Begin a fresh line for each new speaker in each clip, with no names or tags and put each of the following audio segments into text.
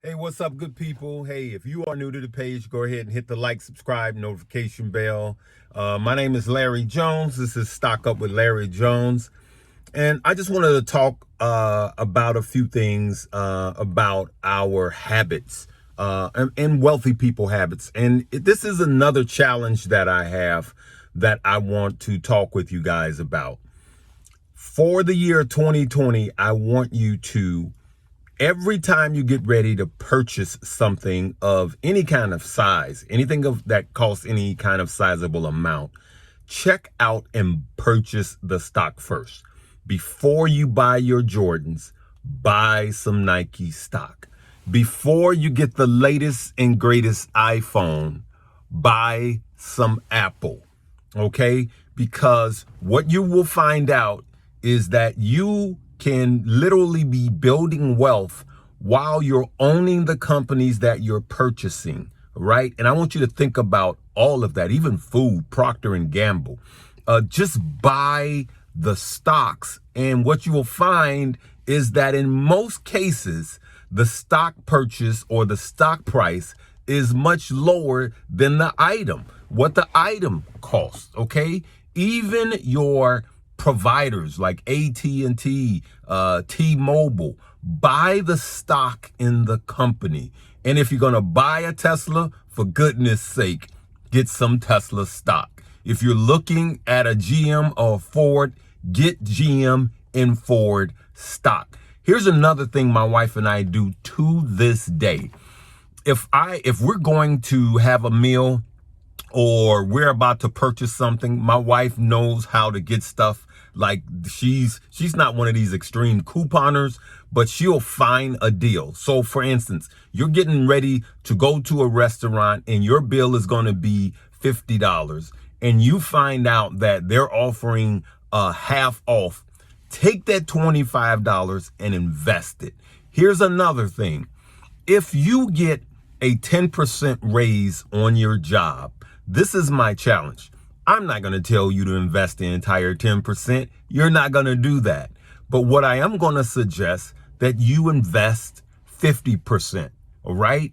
Hey, what's up, good people? Hey, if you are new to the page, go ahead and hit the like, subscribe, notification bell. My name is Larry Jones. This is Stock Up with Larry Jones. And I just wanted to talk about a few things about our habits and wealthy people habits. And this is another challenge that I have that I want to talk with you guys about. For the year 2020, I want you to, every time you get ready to purchase something of any kind of size, anything that costs any kind of sizable amount, check out and purchase the stock first. Before you buy your Jordans, buy some Nike stock. Before you get the latest and greatest iPhone, buy some Apple, okay? Because what you will find out is that you can literally be building wealth while you're owning the companies that you're purchasing, right? And I want you to think about all of that, even food, Procter and Gamble. Just buy the stocks. And what you will find is that in most cases, the stock purchase or the stock price is much lower than the item, what the item costs, okay? Even your providers like AT&T, T-Mobile, buy the stock in the company. And if you're going to buy a Tesla, for goodness sake, get some Tesla stock. If you're looking at a GM or Ford, get GM and Ford stock. Here's another thing my wife and I do to this day. If we're going to have a meal or we're about to purchase something, my wife knows how to get stuff. Like she's not one of these extreme couponers, but she'll find a deal. So for instance, you're getting ready to go to a restaurant and your bill is going to be $50 and you find out that they're offering half off. Take that $25 and invest it. Here's another thing. If you get a 10% raise on your job, this is my challenge. I'm not going to tell you to invest the entire 10%. You're not going to do that. But what I am going to suggest that you invest 50%, all right,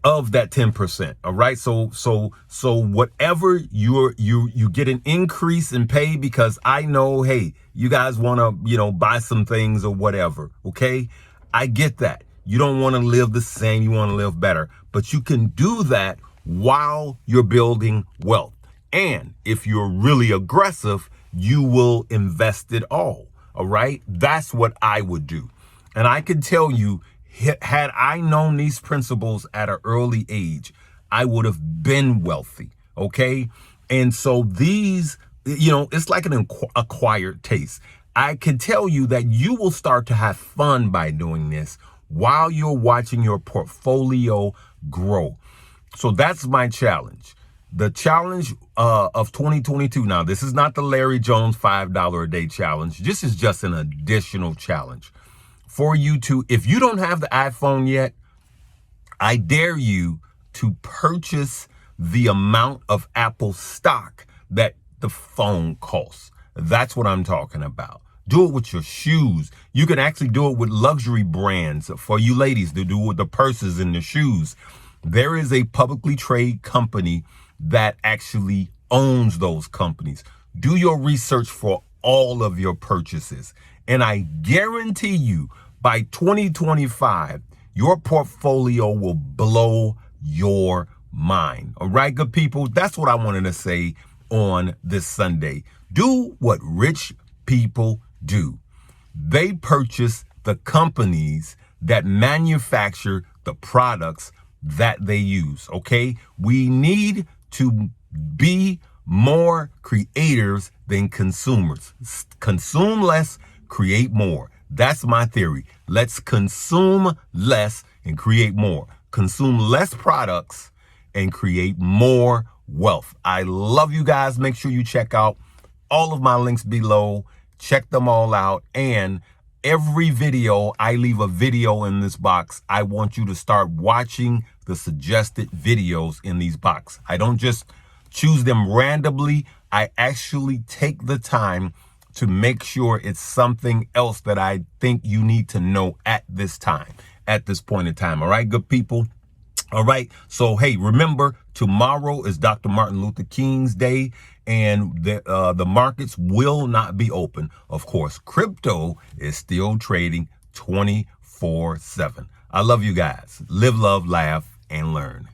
of that 10%, all right? So whatever you get an increase in pay, because I know, hey, you guys want to, buy some things or whatever, okay? I get that. You don't want to live the same, you want to live better, but you can do that while you're building wealth. And if you're really aggressive, you will invest it all right? That's what I would do. And I can tell you, had I known these principles at an early age, I would have been wealthy, okay? And so these, it's like an acquired taste. I can tell you that you will start to have fun by doing this while you're watching your portfolio grow. So that's my challenge. The challenge of 2022. Now, this is not the Larry Jones $5 a day challenge. This is just an additional challenge for you to, if you don't have the iPhone yet, I dare you to purchase the amount of Apple stock that the phone costs. That's what I'm talking about. Do it with your shoes. You can actually do it with luxury brands for you ladies to do with the purses and the shoes. There is a publicly traded company that actually owns those companies. Do your research for all of your purchases. And I guarantee you by 2025, your portfolio will blow your mind. All right, good people, that's what I wanted to say on this Sunday. Do what rich people do. They purchase the companies that manufacture the products that they use, okay? We need to be more creators than consumers. Consume less, create more. That's my theory. Let's consume less and create more. Consume less products and create more wealth. I love you guys. Make sure you check out all of my links below. Check them all out. And every video, I leave a video in this box. I want you to start watching the suggested videos in these boxes. I don't just choose them randomly. I actually take the time to make sure it's something else that I think you need to know at this time. at this point in time. All right, good people. All right. So, hey, remember, tomorrow is Dr. Martin Luther King's Day, and the markets will not be open. Of course, crypto is still trading 24/7. I love you guys. Live, love, laugh, and learn.